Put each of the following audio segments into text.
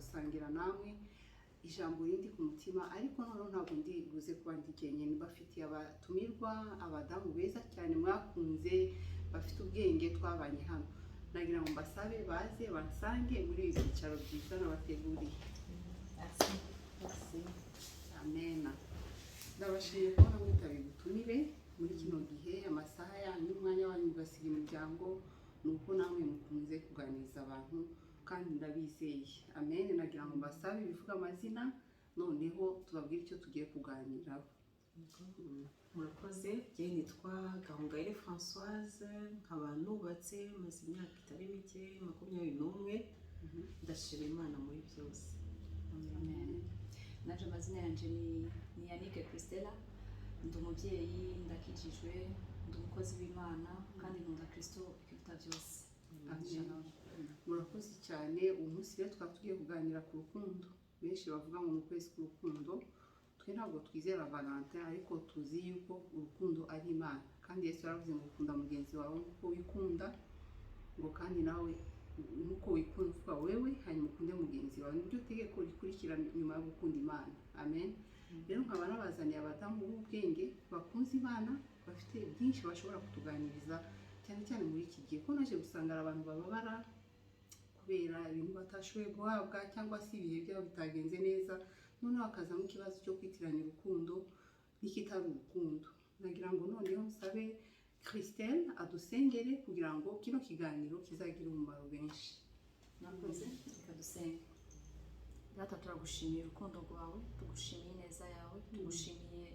gusangira namwe ijambo rindi ku mutima, ariko noneho ntabwo ndi buze kuba ndi jyenyine, bafitiye abatumirwa, abadamu beza cyane mwakunze bafite ubwenge twabanye hano. Nagira ngo mbasabe baze bansange muri ibi byicaro byiza nabateguriye. Amen. Ndabashimiye kubona mwitabiriye ubutumire muri kino gihe, amasaha yanyu n'umwanya wanyu ugasiga imiryango, nuko namwe mukunze kuganiriza abantu kandi ndabizeye. Amen. Nagira ngo mbasabe bivuga amazina, noneho tubabwire icyo tugiye kuganiraho. Murakoze. Jye nitwa Gahongayire Françoise, nkaba nubatse maze imyaka itari mike 21. Ndashima Imana muri byose. Amen. Naje amazina yanje ni Yannick Christella, ndi umubyeyi, ndakijijwe, ndi umukozi w'Imana kandi nkunda Kristo ikiruta byose. Murakoze cyane. Uyu munsi rero twaba tugiye kuganira ku rukundo. Benshi bavuga ngo mu kwezi k'urukundo, twe ntabwo twizera Valentin, ariko tuzi yuko urukundo ari Imana, kandi Yesu yaravuze ngo ukunda mugenzi wawe nkuko wikunda, ngo kandi nawe nkuko wikunda wewe hanyuma ukunde mugenzi wawe. Nibyo tegeko rikurikira nyuma yo gukunda Imana. Amen. Rero nkaba nabazaniye abadamu b'ubwenge bakunze Imana, bafite byinshi bashobora kutuganiriza, cyane cyane muri iki gihe ko naje gusanga abantu bababara kubera ibintu batashoboye guhabwa cyangwa se ibihe byabo bitagenze neza, noneho hakazamo ikibazo cyo kwitiranya urukundo n'ikitari urukundo. Nagira ngo noneho nsabe Christelle adusengere kugira ngo kino kiganiro kizagire umumaro benshi. Nakoze reka dusenge. Data, turagushimiye urukundo rwawe, tugushimiye neza yawe, tugushimiye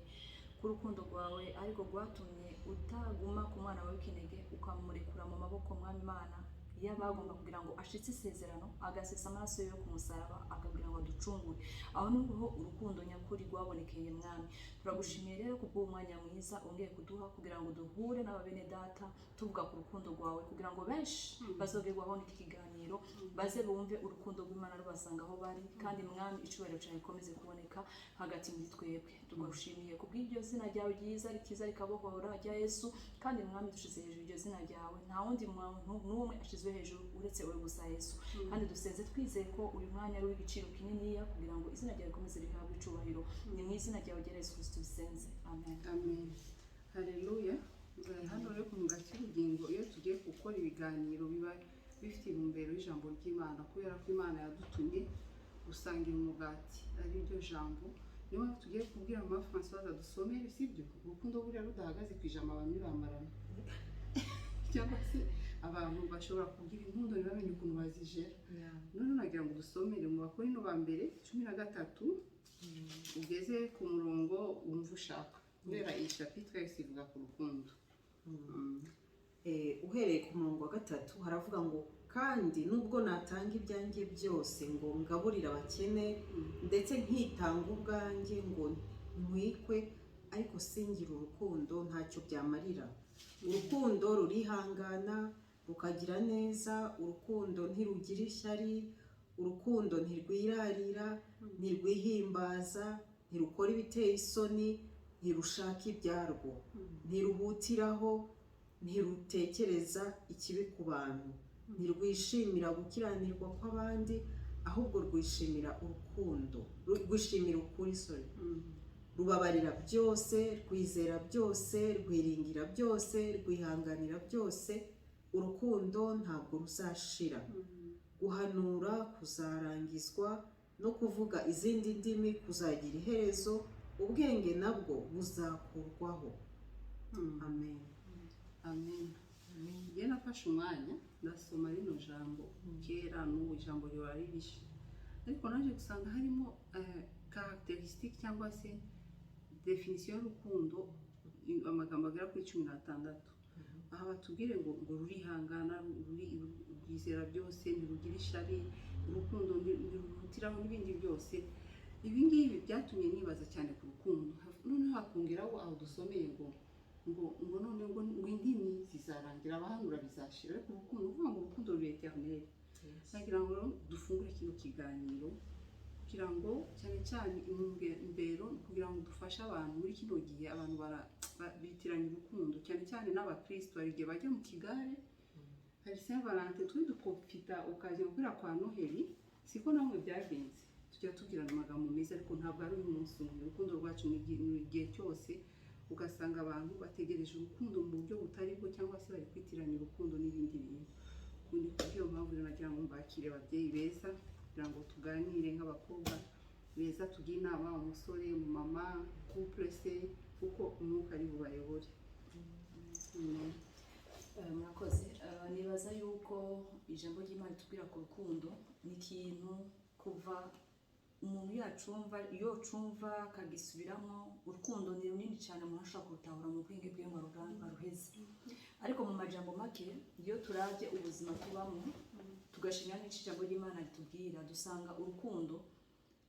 ku rukundo rwawe ariko rwatumye utaguma ku mwana wawe w'ikinege ukamurekura mu maboko mwami Imana yabagomba kugira ngo ashitse isezerano, agasesa amaraso yo ku musaraba akagira ngo aducungure. Aho niho urukundo nyakuri rwabonekeye mwami. Turagushimiye rero kubwo umwanya mwiza ongeye kuduha kugira ngo duhure n'ababene data tuvuga ku rukundo rwawe, kugira ngo benshi bazogerwaho n'iki kiganiro, baze bumve urukundo rw'Imana rubasanga aho bari, kandi mwami icubahiro cyawe gikomeze kuboneka hagati muri twebwe. Tugushimiye kubw'iryo zina ryawe ryiza rikiza rikabohora rya Yesu, kandi mwami dushize hejuru iryo zina ryawe, nta wundi muntu n'umwe ashizwe hejuru uretse wowe gusa Yesu. Kandi dusenze twizeye ko uyu mwanya ari w'igiciro kininiya kugira ngo izina ryawe rikomeze rihabwe icubahiro. Ni mu izina ryawe rya Yesu Kristo dusenze. Amen. Amen. Haleluya. Hano rero ku mugati w'ubugingo, iyo tugiye gukora ibiganiro biba bifite intumbero y'ijambo ry'Imana, kubera ko Imana yadutumye gusangira umugati ari ryo jambo. Niyo mpamvu tugiye kubwira mama Françoise adusomere, sibyo? Urukundo buriya rudahagaze ku ijambo abantu bamarana cyangwa se abantu bashobora kugira inkundo ntibamenye ukuntu bazijera. None nagira ngo dusomere mu Abakorinto ba mbere 13 ugeze ku murongo wumva ushaka, kubera iyi chapitre yose ivuga ku rukundo. Uhereye ku murongo wa 3 haravuga ngo kandi nubwo natanga ibyanjye byose ngo ngaburira abakene ndetse nkitanga ubwanjye ngo ntwikwe, ariko singira urukundo ntacyo byamarira. Urukundo rurihangana, rukagira neza, urukundo ntirugira ishyari, urukundo ntirwirarira, ntirwihimbaza, ntirukora ibiteye isoni, ntirushaka ibyarwo, ntiruhutiraho, ntirutekereza ikibi ku bantu, ntirwishimira gukiranirwa kw'abandi, ahubwo rwishimira urukundo, rwishimira ukuri, rubabarira byose, rwizera byose, rwiringira byose, rwihanganira byose. Urukundo ntabwo ruzashira. Guhanura kuzarangizwa, no kuvuga izindi ndimi kuzagira iherezo, ubwenge nabwo buzakurwaho. Amen. Amen. Njye nafashe umwanya ndasoma rino jambo kera n'ubu ijambo riwari rishe, ariko naje gusanga harimo caractéristique cyangwa se definition y'urukundo, amagambo agera kuri 16. Aha batubwire ngo rurihangana, rwizera byose, ntirugira ishari, urukundo ntirutiraho n'ibindi byose. Ibi ngibi byatumye nibaza cyane ku rukundo. Noneho hakongeraho aho dusomeye ngo none ngo indimi zizarangira, abahanura bizashira, ariko urukundo uvuga ngo urukundo ruri eternel. Nagira ngo dufungure kino kiganiro kugira ngo cyane cyane imbero kugira ngo dufashe abantu muri kino gihe abantu bitiranya urukundo, cyane cyane n'abakristo. Hari igihe bajya mu kigare, hari Saint Valentin, turi dukopita occasion kubera kwa Noheli, siko namwe byagenze tujya tubwirana amagambo meza ariko ntabwo ari uyu munsi umwe. Urukundo rwacu ni igihe cyose, ugasanga abantu bategereje urukundo mu buryo butari bwo cyangwa se bari kwitiranya urukundo n'ibindi bintu. Kundi kubyo mpamvu rero nagira ngo mbakire ababyeyi beza kugira ngo tuganire nk'abakobwa beza, tugire inama umusore, umumama, couple se, kuko umwuka ari bubayobore. Murakoze. Nibaza yuko ijambo ry'Imana tubwira ku rukundo ni ikintu kuva umuntu yacumva akagisubiramo. Urukundo ni runini cyane, umuntu ashobora kurutahura mu bwenge bwe ngo ruheze. Ariko mu majambo make iyo turabye ubuzima tubamo tugashinga n'icyo ijambo ry'Imana ritubwira, dusanga urukundo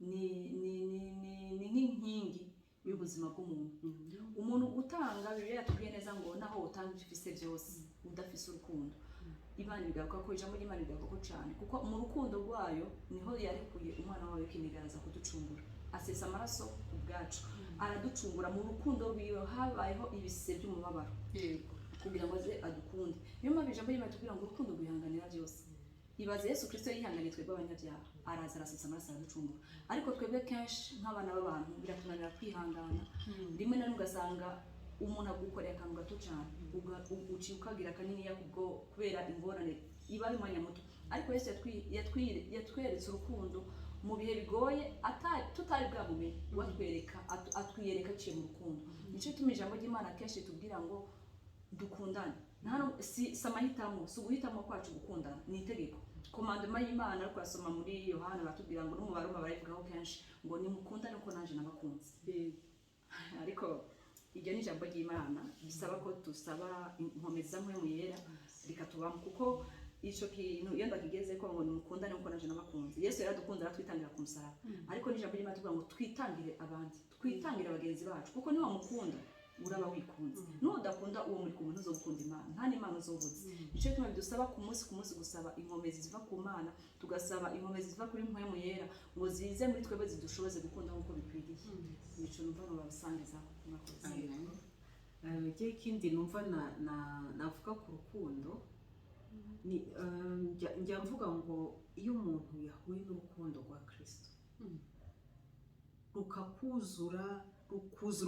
ni nk'inkingi y'ubuzima bw'umuntu. Umuntu utanga, Bibiliya yatubwiye neza ngo naho utanga ibyo ufise byose udafise urukundo, Imana igaruka ko ijambo ry'Imana igaruka ko cyane, kuko mu rukundo rwayo niho yarekuye umwana wawe kinigaragaza kuducungura, asesa amaraso ubwacu, araducungura mu rukundo rwiwe. Habayeho ibise by'umubabaro kugira ngo aze adukunde. Niyo mpamvu ijambo ry'Imana tubwira ngo urukundo rwihanganira byose. Ibaze Yesu Kristo yihanganiye twebwe abanyabyaha, araza arasesa amaraso araducungura. Ariko twebwe kenshi nk'abana b'abantu biratunanira kwihangana. Rimwe na rimwe ugasanga umuntu agukoreye akantu gato cyane, uciye ukagira kanini kubwo kubera ingorane iba ari umwanya muto. Ariko Yesu yatweretse urukundo mu bihe bigoye tutari bwamumenye, atwiyereka aciye mu rukundo. Nicyo gituma ijambo ry'Imana kenshi tubwira ngo dukundane. Si amahitamo, si uguhitamo kwacu gukundana, ni itegeko. Komandoma y'Imana ariko asoma muri Yohana batubwira ngo n'umubaroma barayivugaho kenshi ngo nimukundane uko naje nabakunze. Ariko iryo ni ijambo ry'Imana bisaba ko dusaba inkomezi za mpwemu yera rikatubamo, kuko ico kintu iyo ndakigeze ko ngo nimukundane uko naje nabakunze. Yesu yaradukunda aratwitangira ku musaraba, ariko n'ijambo ry'Imana tuvuga ngo twitangire abandi, twitangire bagenzi bacu, kuko niba mukunda uraba wikunze. Nudakunda uwo muri kumwe ntuzokunda Imana, nta n'Imana uzobuze. Nicyo gituma dusaba ku munsi gusaba inkomezi ziva ku Mana, tugasaba inkomezi ziva kuri mpwemu yera ngo zize muri twebwe zidushoboze gukunda nk'uko bikwiriye. Nico numva babasangiza. Igihe kindi numva navuga ku rukundo ni njya mvuga ngo iyo umuntu yahuye n'urukundo rwa Kristo rukakuzura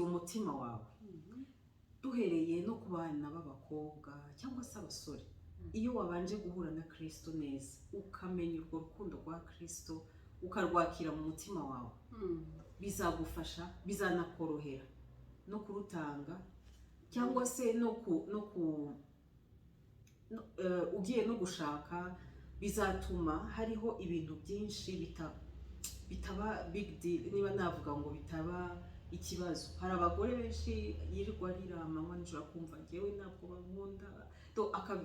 umutima wawe, duhereye no ku bana b'abakobwa cyangwa se abasore. Iyo wabanje guhura na Kristo neza, ukamenya urwo rukundo rwa Kristo, ukarwakira mu mutima wawe, bizagufasha, bizanakorohera no kurutanga, cyangwa se ugiye no gushaka, bizatuma hariho ibintu byinshi bitaba big deal, niba navuga ngo bitaba ikibazo. Hari abagore benshi yirirwa riramanywa nijoro kumva ngewe ntabwo bankunda,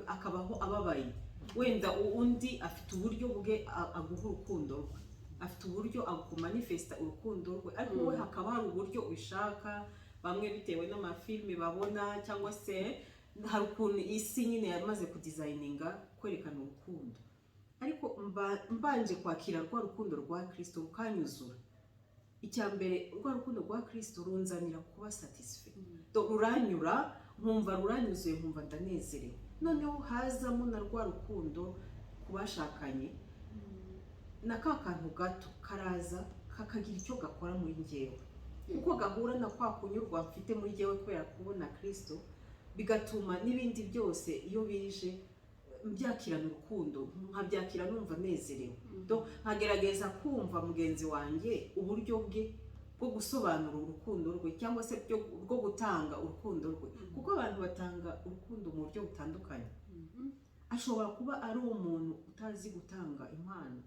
akabaho ababaye. Wenda undi afite uburyo bwe aguha urukundo rwe, afite uburyo akumanifesta urukundo rwe, ariko we hakaba hari uburyo ubishaka, bamwe bitewe n'amafilme babona, cyangwa se hari ukuntu isi nyine yamaze kudizayininga kwerekana urukundo. Ariko mbanje kwakira rwa rukundo rwa Kristo rukanyuzura, icyambere rwa rukundo rwa Kristo runzanira kuba satisfied, ruranyura, nkumva ruranyuzuye, nkumva ndanezerewe. Noneho hazamo na rwa rukundo kubashakanye, na ka kantu gato karaza kakagira icyo gakora muri njyewe, kuko gahura na kwa kunyurwa mfite muri njyewe kubera kubona Kristo, bigatuma n'ibindi byose iyo bije mbyakirana urukundo, nkabyakira numva nezerewe. Nkagerageza kumva mugenzi wanjye uburyo bwe bwo gusobanura urukundo rwe, cyangwa se bwo gutanga urukundo rwe, kuko abantu batanga urukundo mu buryo butandukanye. Ashobora kuba ari umuntu utazi gutanga impano,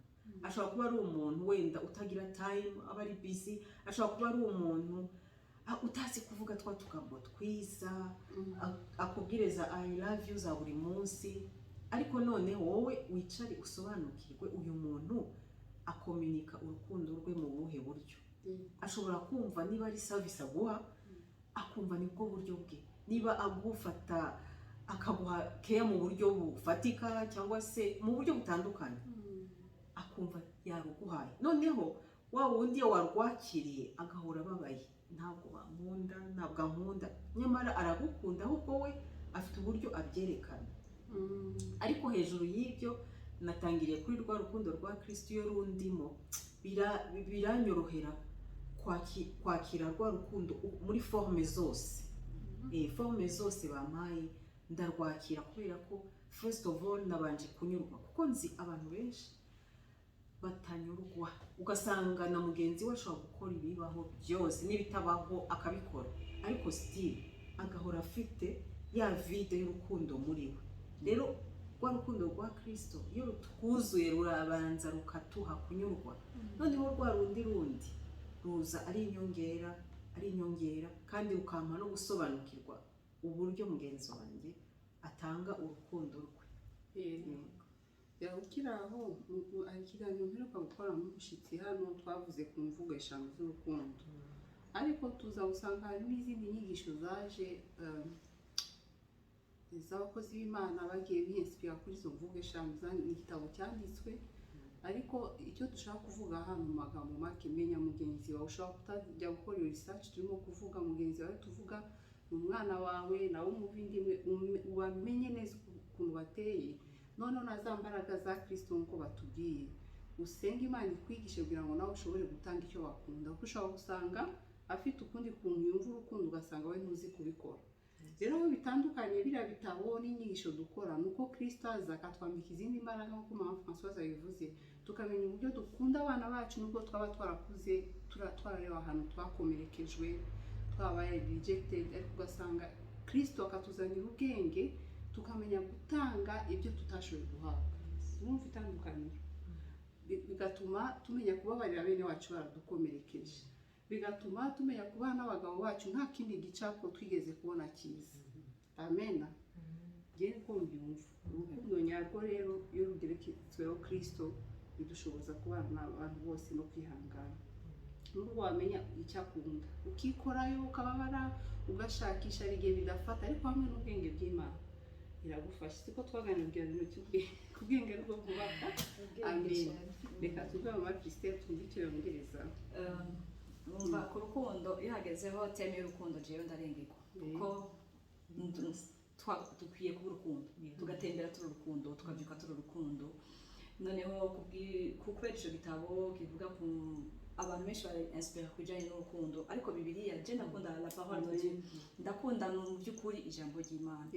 ashobora kuba ari umuntu wenda utagira time, aba ari busy. Ashobora kuba ari umuntu utazi kuvuga twa tugambo twiza, akubwiriza I love you za buri munsi, ariko none wowe wicare usobanukirwe uyu muntu akomunika urukundo rwe mu buhe buryo. Ashobora kumva niba ari service aguha, akumva nibwo buryo bwe. Niba agufata akaguha care mu buryo bufatika, cyangwa se mu buryo butandukanye, akumva yaruguhaye. Noneho wa wundi warwakiriye agahora babaye, ntabwo bankunda, ntabwo ankunda, nyamara aragukunda, ahubwo we afite uburyo abyerekana. Ariko hejuru y'ibyo natangiriye kuri rwa rukundo rwa Kristo iyo rundimo biranyorohera kwakira rwa rukundo muri forme zose. Forme zose bampaye ndarwakira kubera ko first of all nabanje kunyurwa, kuko nzi abantu benshi batanyurwa, ugasanga na mugenzi we ashobora gukora ibibaho byose n'ibitabaho akabikora, ariko still agahora afite ya vide y'urukundo muri we. Rero rwa rukundo rwa Kristo iyo rutwuzuye rurabanza rukatuha kunyurwa, noneho rwa rundi ruza ari inyongera kandi ukampa no gusobanukirwa uburyo mugenzi wanjye atanga urukundo rwe. Ukiri aho hari ikiganiro mperuka gukora n'umushyitsi hano twavuze ku mvugo eshanu z'urukundo, ariko tuza gusanga hari n'izindi nyigisho zaje z'abakozi b'Imana bagiye biinspira kuri izo mvugo eshanu. Ni igitabo cyanditswe, ariko icyo dushaka kuvuga hano mu magambo make, menya mugenzi wawe. Ushobora kutajya gukora iyo research turimo kuvuga mugenzi wawe, tuvuga ni umwana wawe nawe umuvindimwe, ubamenye neza ukuntu bateye, noneho na za mbaraga za Kristo nk'uko batubwiye. Usenga Imana ikwigishe kugira ngo nawe ushobore gutanga icyo bakunda, kuko ushobora gusanga afite ukundi kuntu yumva urukundo ugasanga we ntuzi kubikora. Rero bitandukanye biriya bitabo n'inyigisho dukora, nuko Kristo aza akatwambika izindi mbaraga nk'uko Mama Françoise yabivuze, tukamenya uburyo dukunda abana bacu nubwo twaba twarakuze twarareba ahantu twakomerekejwe, twabaye rejected, ariko ugasanga Kristo akatuzanira ubwenge tukamenya gutanga ibyo tutashoboye guhabwa. Urumva itandukaniro? Bigatuma tumenya kubabarira bene wacu baradukomerekeje, bigatuma tumenya kubana n'abagabo bacu nta kindi gicapo twigeze kubona cyiza. Amen. Ngiye ko mbyumva urukundo nyarwo rero iyo rugereketsweho Kristo bidushoboza kubana n'abantu bose no kwihangana. Nubwo wamenya icyo akunda ukikorayo ukababara ugashakisha igihe bidafata, ariko hamwe n'ubwenge bw'Imana iragufasha. Siko twaganiriye ku bwenge bwo kubaka. Amen. Reka tuve mu Kristo twumvikire Ubwongereza. Numva ku rukundo iyo hagezeho teme y'urukundo jewe ndarengeko, kuko dukwiye kuba urukundo, tugatembera turi urukundo, tukabyuka turi urukundo. Noneho kubera icyo gitabo kivuga ku abantu benshi bari inspire kujyanye n'urukundo, ariko Bibiliya je ndakunda la parole de Dieu, ndakunda mu by'ukuri ijambo ry'Imana.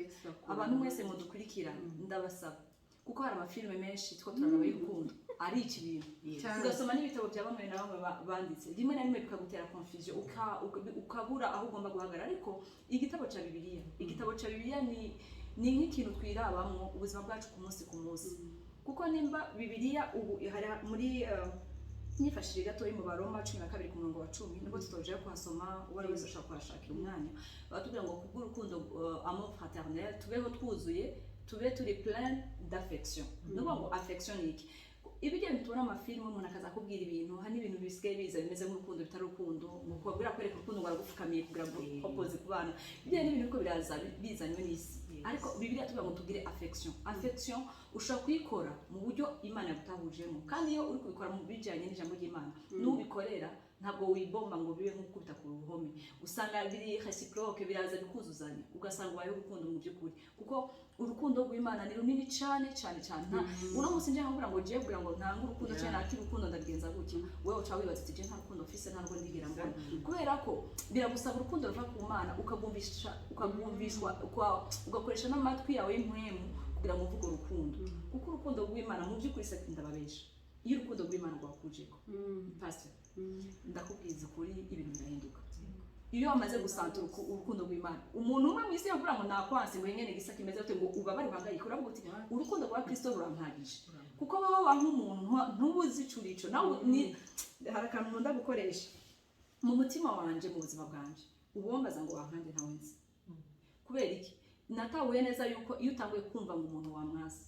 Abantu mwese mudukurikira ndabasaba, kuko hari amafilme menshi two turaraba y'urukundo ari ikibintu, ugasoma n'ibitabo bya bamwe na bamwe banditse, rimwe na rimwe bikagutera confusion ukabura aho ugomba guhagarara. Ariko igitabo cya Bibiliya ni nk'ikintu twirabamo ubuzima bwacu ku munsi ku munsi, kuko nimba Bibiliya ubu hari muri nifashishije gato mu Baroma 12:10 nibwo tutoje kuhasoma, uwari wese ashaka kuhashakira umwanya. Batubwira ngo kubw'urukundo amour fraternel tubeho twuzuye, tube turi plein d'affection. Nuko ngo affection ni iki? Ibijye bitubona amafilme umuntu akazakubwira ibintu, hani ibintu bisigaye biza bimeze nk'urukundo bitari urukundo, mu kubwira kwereka urukundo rwaragufukamiye kugira ngo opposite ku bana. Ibyo ni ibintu ko biraza bizanywe n'isi. Ariko Bibiliya tuvuga ngo tugire affection ushobora kuyikora mu buryo Imana yagutahujemo, kandi iyo uri kubikora mu bijyanye n'ijambo ry'Imana n'ubikorera ntabwo wibomba ngo bibe nk'ukubita ku ruhome, usanga biri reciproque, biraza bikuzuzanya, ugasanga ubaye urukundo mu by'ukuri, kuko urukundo rw'Imana ni runini cyane. Uno munsi nje nkubwira ngo je kugira ngo ntanga urukundo cyane ati urukundo ndabigenza gutya, wewe uca wibaza ati je nta rukundo mfise, nta rwo ndigera mbona, kubera ko biragusaba urukundo ruva ku Mana, ukagumvishwa ugakoresha n'amatwi yawe y'impwemu kugira ngo uvuge urukundo, kuko urukundo rw'Imana mu by'ukuri se ndababesha. Iyo urukundo rw'Imana rwakujeko pastor, ndakubwiza kuri ibintu birahinduka. Iyo wamaze gusantura urukundo rw'Imana, umuntu umwe mwisi yavuga ngo nakwanse ngo nyene gisa kimeze gute ngo ubabari uhangayika, uravuga uti urukundo rwa Kristo rurampagije, kuko baba bantu umuntu ntubuzi curico nawe ni harakantu nkunda gukoresha mu mutima wanje mu buzima bwanje, ubombaza ngo wankanje ntawe nzi. Kubera iki? Natahuye neza yuko iyo utanguye kumva ngo umuntu wamwasa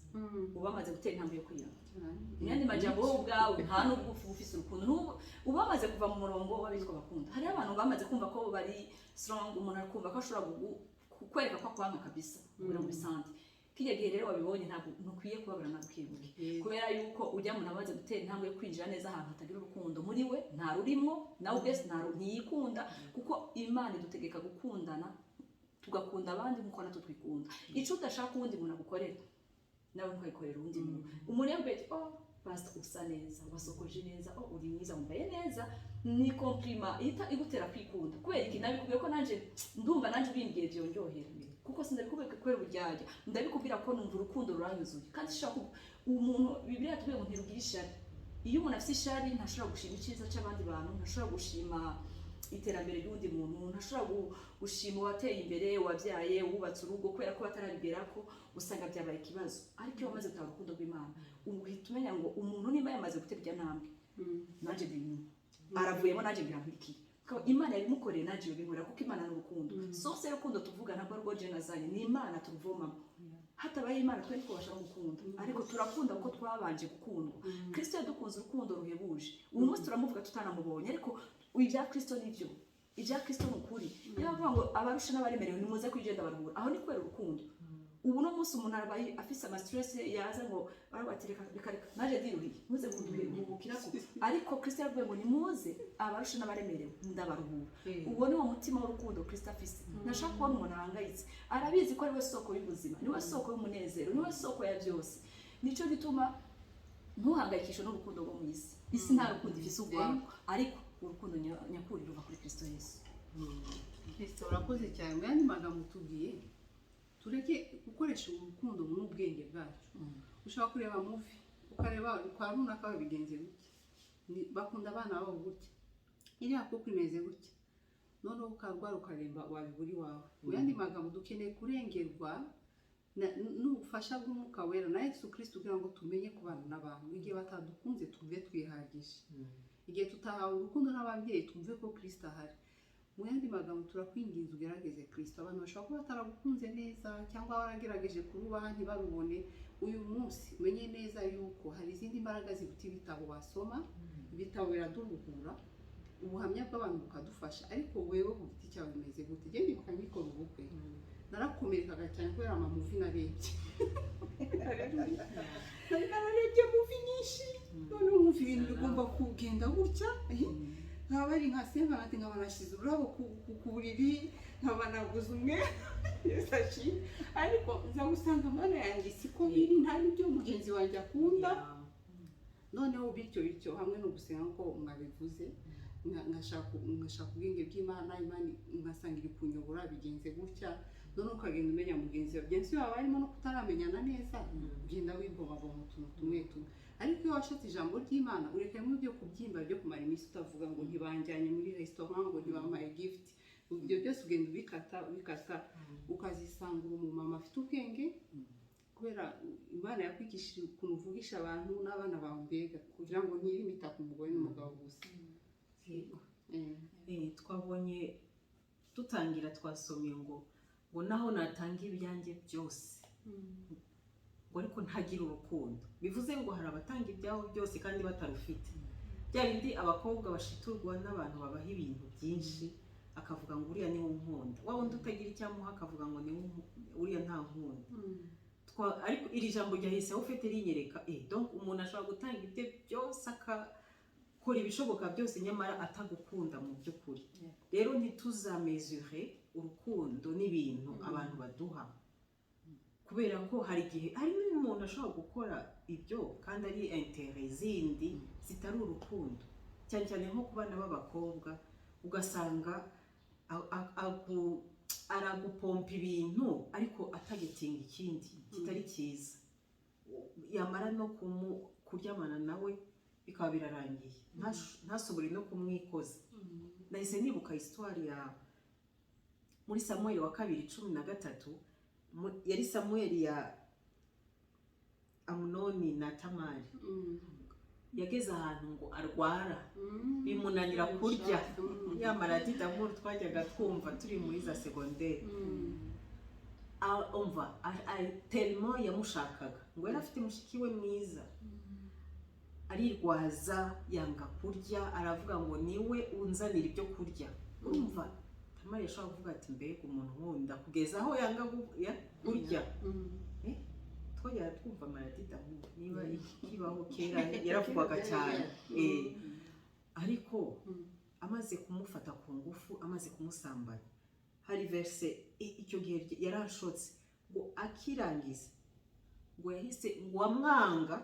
ubamaze gutera intambwe yo kwiyanga. Nyandi majambo wowe ubwawe nta nubwo ufise urukundo, ubamaze kuva mu murongo w'abitwa bakunda. Hari abantu bamaze kumva ko bari strong, umuntu akumva ko ashobora kukwereka ko kwanga kabisa kugira ngo bisante. Kijya gihe rero wabibonye ntabwo ntukwiye kubabura na bukebuke, kubera yuko ujya mu nabaze gutera intambwe yo kwinjira neza ahantu hatagira urukundo muri we, nta rurimo nawe ubwese ntiyikunda, kuko Imana idutegeka gukundana tugakunda abandi nkuko natwe twikunda. Icyo udashaka ubundi umuntu agukorera nawe ntukayikorera uwundi muntu. Umuntu yambaye oh pastor usa neza, wasokoje neza, oh uri mwiza, wambaye neza, ni compliment igutera kwikunda. Kubera iki nabikubwiye ko nanje ndumva nanje bimbwiye byonjohera, kuko sindabikubwiye kwera uburyarya, ndabikubwira ko numva urukundo ruranyuzuye. Kandi shaka umuntu Bibiliya tubwiye ngo ntirugira ishari. Iyo umuntu afite ishari ntashobora gushima icyiza cy'abandi bantu, ntashobora gushima iterambere ry'undi muntu, ntashobora gushima uwateye imbere, wabyaye, wubatse urugo, kubera ko batarabigera ko usanga byabaye ikibazo. Ariko iyo wamaze gutanga urukundo rw'Imana uhita umenya ngo umuntu niba yamaze gutera irya ntambwe naje ndi aravuyemo naje ngirankurikira. Imana yabimukoreye naje yobihora, kuko Imana n'urukundo. Source y'urukundo tuvuga ntabwo rwo je nazanye, ni Imana turuvomamo. Hatabaye Imana twe twabasha gukunda, ariko turakunda kuko twabanje gukundwa. Kristo yadukunze urukundo ruhebuje. Uyu munsi turamuvuga tutanamubonye, ariko ibya Kristo nivyo, ibya Kristo n'ukuri. Niyo bavuga ngo abarusha n'abaremerewe nimuze kwijenda baruhura, aho ni kwera urukundo. Ubu no munsi umuntu arabaye afise ama stress yaza ngo barabatireka bikareka naje diruriye muze kuduhebukira ko, ariko Kristo yavuye ngo nimuze abarusha n'abaremerewe ndabaruhura. Uwo ni wo mutima w'urukundo Kristo afise. Nashaka kubona umuntu ahangayitse, arabizi ko ari we soko y'ubuzima, ni we soko y'umunezero, ni we soko ya byose. Nico gituma ntuhangayikishe n'urukundo rwo mu isi. Isi nta rukundo ifise ubwawe, ariko urukundo nyakuri ruva kuri Kristo Yesu. Kristo urakoze cyane. Mu yandi magambo tubwiye tureke gukoresha urukundo mu bwenge bwacu. Ushaka kureba movie ukareba kwa runaka babigenze gutya, bakunda abana babo gutya, iriya kuko imeze gutya, noneho ukarwara ukaremba wabiburi wawe. Mu yandi magambo dukeneye kurengerwa n'ubufasha bw'Umwuka Wera na Yesu Kristo kugira ngo tumenye kubana n'abantu. Igihe batadukunze tuve twihagije, igihe tutahawe urukundo n'ababyeyi tumve ko Kristo ahari. Mu yandi magambo turakwinginze ugerageze Kristo. Abantu bashobora kuba bataragukunze neza cyangwa waragerageje kurubaha ntibarubone. Uyu munsi umenye neza yuko hari izindi mbaraga ziruta ibitabo wasoma. Ibitabo biraduhugura, ubuhamya bw'abantu bukadufasha, ariko wewe ku giti cyawe bimeze gute? Njye ndibuka nkikora ubukwe narakomerekaga cyane kubera amamuvi narebye. Nararebye muvi nyinshi, noneho umva ibintu bigomba kugenda gutya, nkaba ari nka semba nati nkaba nashyize ururabo ku buriri, nkaba naguze umwe yesashi, ariko nza gusanga Mana yanjye siko biri, nta n'ibyo mugenzi wanjye akunda. Noneho bityo hamwe no gusenga ko mwabivuze, nkashaka ubwenge bw'Imana, Imana ngasanga iri kunyobora bigenze gutya. Noneho ukagenda umenya mugenzi wawe. Mugenzi wawe harimo no kutaramenyana neza, ugenda wigomagoma utuntu tumwe tumwe. Ariko iyo washatse ijambo ry'Imana urekamo ibyo kubyimba byo kumara iminsi utavuga ngo ntibanjyanye muri restaurant, ngo ntibampaye gift. Ibyo byose ugenda ubikata ukazisanga umumama afite ubwenge, kubera Imana yakwigishije ukuntu uvugisha abantu n'abana bawe mbega, kugira ngo ntirimita ku mugore n'umugabo gusa. Twabonye dutangira twasomye ngo naho natanga ibyanjye byose ngo ariko ntagira urukundo, bivuze ngo hari abatanga ibyabo byose kandi batarufite. Bya bindi abakobwa bashiturwa n'abantu babaha ibintu byinshi, akavuga ngo uriya niwe unkunda, wa wundi utagira icyamuha akavuga ngo niwe uriya nta nkunda. Ariko iri jambo ryahise ufite rinyereka donc umuntu ashobora gutanga ibye byose akakora ibishoboka byose nyamara atagukunda mu by'ukuri. Rero ntituzamezure urukundo n'ibintu abantu baduha, kubera ko hari igihe hari n'umuntu ashobora gukora ibyo kandi ari intérêt zindi zitari urukundo, cyane cyane nko ku bana b'abakobwa ugasanga aragupompa ibintu ariko atagetinga ikindi kitari cyiza, yamara no kuryamana nawe bikaba birarangiye, ntasobore no kumwikoza. Nahise nibuka histoire ya muri Samuel wa 2:13, yari Samuel ya Amunoni na Tamari. Yageze ahantu ngo arwara, bimunanira kurya, yamara didamuru twajyaga twumva turi muri za secondaire. Umva tellement yamushakaga, ngo yari afite mushiki we mwiza, arirwaza yanga kurya, aravuga ngo niwe unzanira ibyo kurya. Urumva Tamari yashaka kuvuga ati mbega umuntu nkunda kugeza aho yanga kurya. Twajya twumva maradidamuru niba ikibaho kera yaravugwaga cyane, ariko amaze kumufata ku ngufu, amaze kumusambanya, hari verse icyo gihe yarashotse ngo akirangiza ngo yahise ngo wamwanga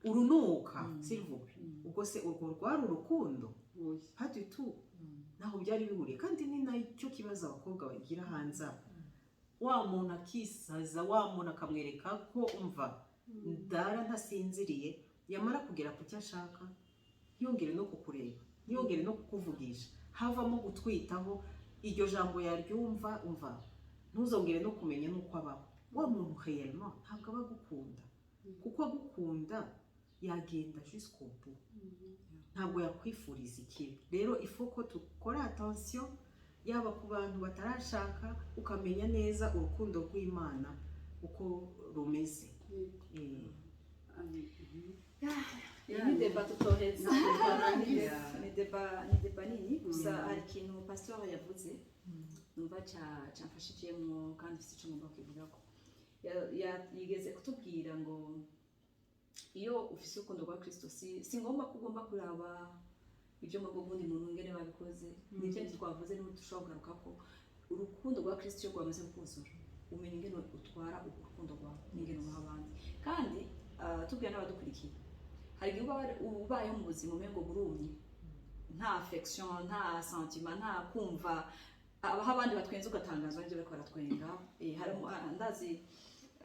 urunuka silvupe ubwo se urwo rwari urukundo hadi tu naho byari bihuriye kandi ni nacyo kibazo abakobwa bagira hanze wa muntu akisaza wa muntu akamwereka ko umva ndara ntasinziriye yamara kugera ku cyo ashaka yongere no kukureba yongere no kukuvugisha havamo gutwitaho iryo jambo yaryumva umva ntuzongere no kumenya nuko abaho wa muntu réellement ntabwo aba agukunda kuko agukunda yagenda jusqu'au bout ntabwo yakwifuriza ikibi rero ifoko tukora attention yaba ku bantu batarashaka ukamenya neza urukundo rw'Imana uko rumeze ni deba tutoheza ni deba nini gusa hari ikintu pastor yavuze numva cyamfashijemo kandi ufite icyo ngomba kwivugako yigeze kutubwira ngo iyo ufite urukundo rwa Kristo si ngombwa ko ugomba kuraba ibyo mu bundi muntu ngene babikoze n'icyo twavuze n'uko dushobora kugaruka ko urukundo rwa Kristo cyo rwamaze kuzura umenya ingene utwara urukundo rwawe n'ingene uha abandi kandi tubwira n'abadukurikiye hari igihe ubayeho mu buzima umengo burumye nta affection nta sentiment nta kumva abaho abandi batwenze ugatangazwa n'ibyo bariko baratwenga harimo ndazi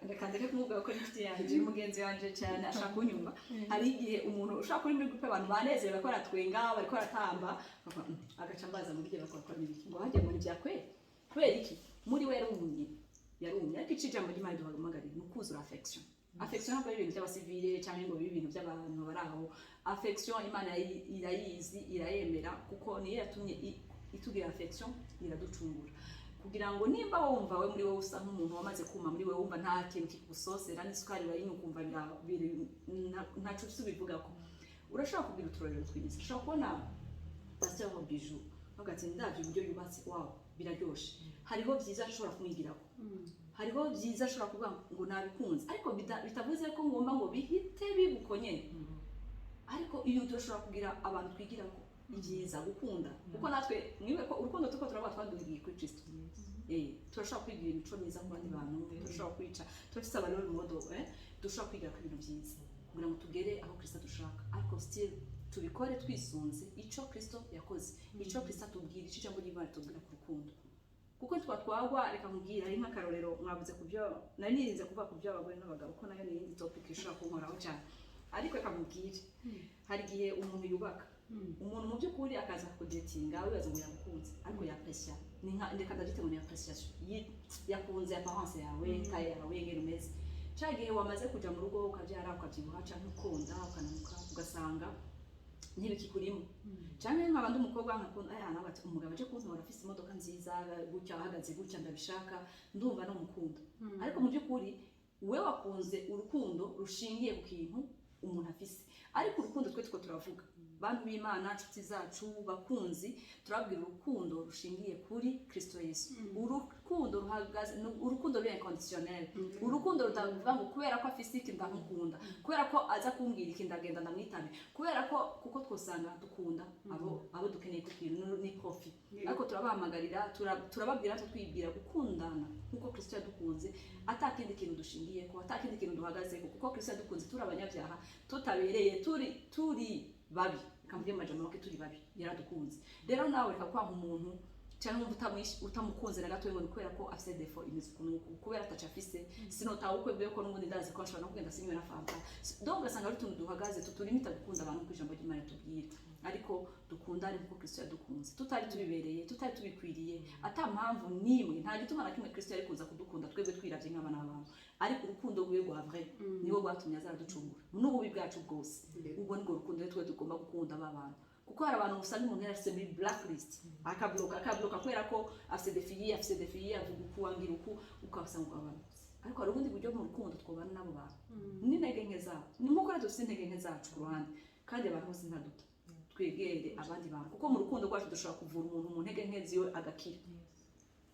reka ndeke kumubwira ko n'inshuti yanjye mugenzi wanje cyane ashaka kunyumva hari igihe umuntu ushaka kuri muri groupe abantu banezerewe bariko baratwenga bariko baratamba agaca mbaza muri byo bakora n'ibiki ngo hajye muri bya kubera iki muri we yarumye ariko icijambo ry'Imana duhamagariye no kuzura affection ntabwo ari ibintu by'abasivile cyangwa ngo bibe ibintu by'abantu bari aho affection Imana irayizi irayemera kuko niyo yatumye itugira affection iraducungura kugira ngo nimba wumva we muri wowe usa nk'umuntu wamaze kuma muri wowe wumva nta kintu kigusosera n'isukari bayine ukumva ntacyo bivuga ko urashobora kugira uturorero twiza ushobora kubona pasteur wa bijou bagati ndavye uburyo yubatse wow biraryoshe hariho byiza ashobora kumwigirako hariho byiza ashobora kuvuga ngo nabikunze ariko bitavuze ko ngomba ngo bihite bibukonye ariko iyo turashobora kugira abantu twigirako ibyiza gukunda kuko natwe mwiwe ko urukundo tuko turaba twadugiye kuri Kristo turashobora kwigira imico myiza mu bandi bantu turashobora kwica turafite abantu modo dushobora kwiga ku bintu byiza kugira ngo tugere aho Kristo dushaka ariko still tubikore twisunze ico Kristo yakoze ico Kristo atubwira ico jambo ry'Imana tubwira ku rukundo kuko twatwagwa reka mubwira ari nk'akarorero mwavuze ku byo nari nirinze kuvuga ku byo abagore n'abagabo ko nayo ni indi topic ishobora kunkoraho cyane ariko reka mubwire hari igihe umuntu yubaka umuntu mu by'ukuri akaza kudetinga wibaza ngo yamukunze ariko yapresya ni nka ndeka ndagite ngo yaprestation yakunze apparence yawe taye yawe ngene umeze cyagiye wamaze kuja mu rugo ukabyara ukabyibuha cyangwa ukunda ukanamuka ugasanga ntibikikurimo cyangwa nk'abandi umukobwa nkakunda nawe ati umugabo aje kuntora afite imodoka nziza gutya ahagaze gutya ndabishaka ndumva no mukunda ariko mu by'ukuri we wakunze urukundo rushingiye ku kintu umuntu afise ariko urukundo twe turavuga bantu b'Imana nshuti zacu bakunzi turabwira urukundo rushingiye kuri Kristo Yesu urukundo ruhagaze urukundo bien conditionnel urukundo rutavuga ngo kubera ko afise iki ndamukunda kubera ko aza kumbwira iki ndagenda ndamwitabe kubera ko kuko twosanga dukunda abo dukeneye kukwira ni kofi ariko turabahamagarira turababwira twibwira gukundana nkuko Kristo yadukunze atakindi kintu dushingiye ko atakindi kintu duhagaze kuko Kristo yadukunze turi abanyabyaha tutabereye turi babi kamubye majambo ke turi babi yaradukunze rero nawe reka kwa umuntu cyangwa utamukunze na gato ngo kubera ko afite defo imisukunuko kubera atacha afise sinota ukwe bwe ko n'ubundi ndazi ko ashobora no kugenda sinywe na fanta donc gasanga ari tuntu duhagaze tuturimita gukunda abantu kwijambo ry'Imana tubwira ariko dukundane kuko Kristo yadukunze tutari tubibereye tutari tubikwiriye ata mpamvu nimwe nta gituma na kimwe Kristo yari kuza kudukunda twebwe twiravye nk'abana b'abantu ariko urukundo rwe rwa vrai niwo rwatumye azaraducungura n'ububi bwacu bwose ubwo ni urukundo twe tugomba gukunda abantu kuko hari abantu usanga umuntu yarafise muri blacklist akabloka kubera ko afise defiye avuga kuwangira uku ukabasanga abantu ariko hari ubundi buryo mu rukundo twobana nabo bantu ni intege nke zabo ni nkuko rero dufite intege nke zacu ku ruhande kandi abantu bose ntaduta twegere abandi bantu kuko mu rukundo rwacu dushobora kuvura umuntu mu ntege nke ziwe agakira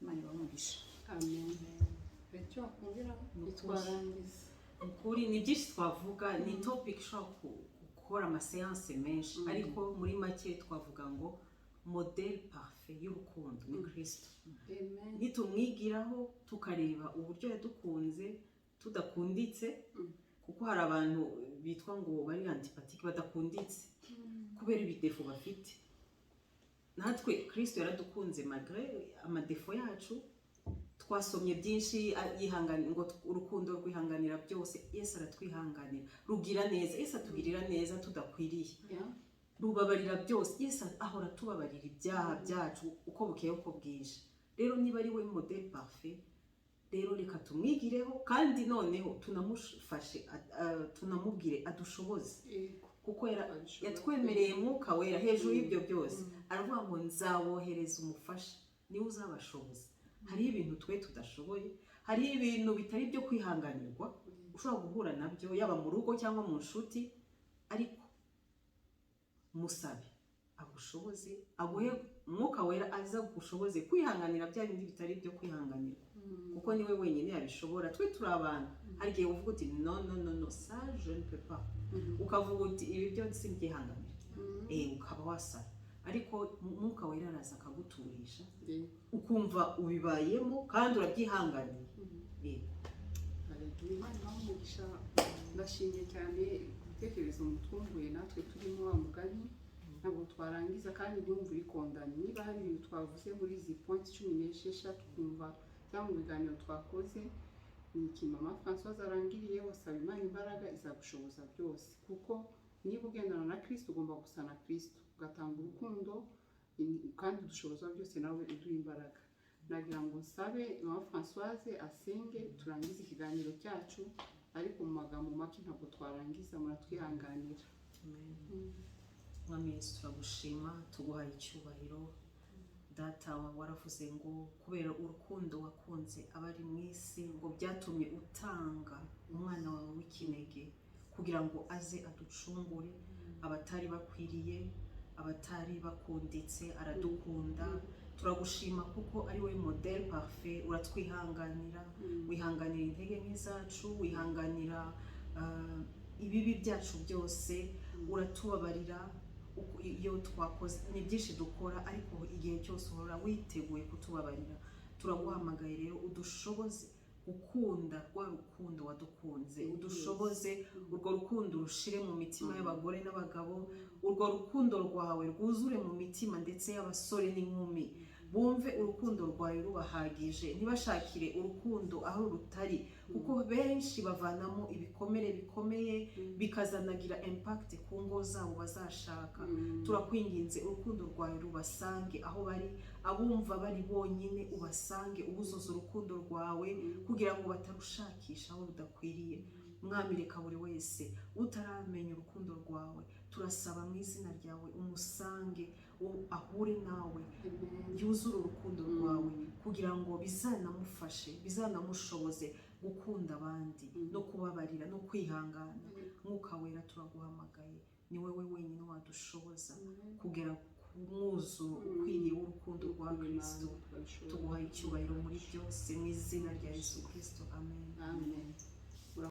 Imana ibamugisha amen Betyo akubwira itwarangiza ukuri ni byinshi twavuga ni topic shobora gukora amaseanse menshi ariko muri make twavuga ngo model parfait y'urukundo ni Kristo nitumwigiraho tukareba uburyo yadukunze tudakunditse, kuko hari abantu bitwa ngo bari antipatike badakunditse kubera ibidefo bafite. Natwe Kristo yaradukunze malgré amadefo yacu, twasomye byinshi yihanganira ngo urukundo rwihanganira byose. Yesu aratwihanganira, rugira neza. Yesu atugirira neza tudakwiriye, rubabarira byose. Yesu ahora tubabarira ibyaha byacu uko bukeye uko bwije. Rero niba ari we modèle parfait, rero reka tumwigireho, kandi noneho tunamufashe, tunamubwire adushoboze, kuko yatwemereye Mwuka Wera hejuru y'ibyo byose. Aravuga ngo nzabohereza umufasha, niwe uzabashoboza. Hari ibintu twe tudashoboye, hari ibintu bitari byo kwihanganirwa ushobora guhura nabyo, yaba mu rugo cyangwa mu nshuti, ariko musabe agushoboze, aguhe Mwuka Wera aza gushoboze kwihanganira bya bindi bitari byo kwihanganirwa, kuko niwe wenyine yabishobora. Twe turi abantu, hari igihe uvuga uti no no no no ça je ne peux pas, ukavuga uti ibi byo simbyihanganira, ukaba wasara. Ariko Mwuka Wera araza akaguturisha, ukumva ubibayemo kandi urabyihanganiye. Ndashimye cyane ibitekerezo mutwumvuye, natwe turimo wa mugani ntabwo twarangiza, kandi ndumva urikondanye. Niba hari ibintu twavuze muri izi point 16 twumva cyangwa mu biganiro twakoze, ni ikintu Mama Françoise arangiriye, wasaba Imana imbaraga izagushoboza byose, kuko niba ugendana na Kristo ugomba gusa na Kristo, ugatanga urukundo kandi dushoboza byose, nawe uduha imbaraga. Nagira ngo nsabe Mama Françoise asenge turangize ikiganiro cyacu, ariko mu magambo make ntabwo twarangiza, muratwihanganira. Mwami Yesu turagushima, tuguhaye icyubahiro. Data waravuze ngo kubera urukundo wakunze abari mu isi, ngo byatumye utanga umwana wawe w'ikinege kugira ngo aze aducungure. Abatari bakwiriye, abatari bakunditse, aradukunda. Turagushima kuko ari we modèle parfait. Uratwihanganira, wihanganira intege nke zacu, wihanganira ibibi byacu byose, uratubabarira. Iyo twakoze ni byinshi dukora, ariko igihe cyose uhora witeguye kutubabarira. Turaguhamagaye rero udushoboze gukunda rwa rukundo wadukunze, udushoboze urwo rukundo rushire mu mitima y'abagore n'abagabo, urwo rukundo rwawe rwuzure mu mitima ndetse y'abasore n'inkumi. Bumve urukundo rwawe rubahagije, ntibashakire urukundo aho rutari, kuko benshi bavanamo ibikomere bikomeye bikazanagira impact ku ngo zabo bazashaka. Turakwinginze urukundo rwawe rubasange aho bari, abumva bari bonyine ubasange, ubuzuza urukundo rwawe kugira ngo batarushakisha aho rudakwiriye. Mwami, reka buri wese utaramenya urukundo rwawe, turasaba mu izina ryawe umusange, ahure nawe, yuzure urukundo rwawe kugira ngo bizanamufashe, bizanamushoboze gukunda abandi no kubabarira no kwihangana. Mwuka Wera turaguhamagaye, ni wowe wenyine wadushoboza kugera ku mwuzuro ukwiriye w'urukundo rwa Kristo. Tuguhaye icyubahiro muri byose mu izina rya Yesu Kristo, amen.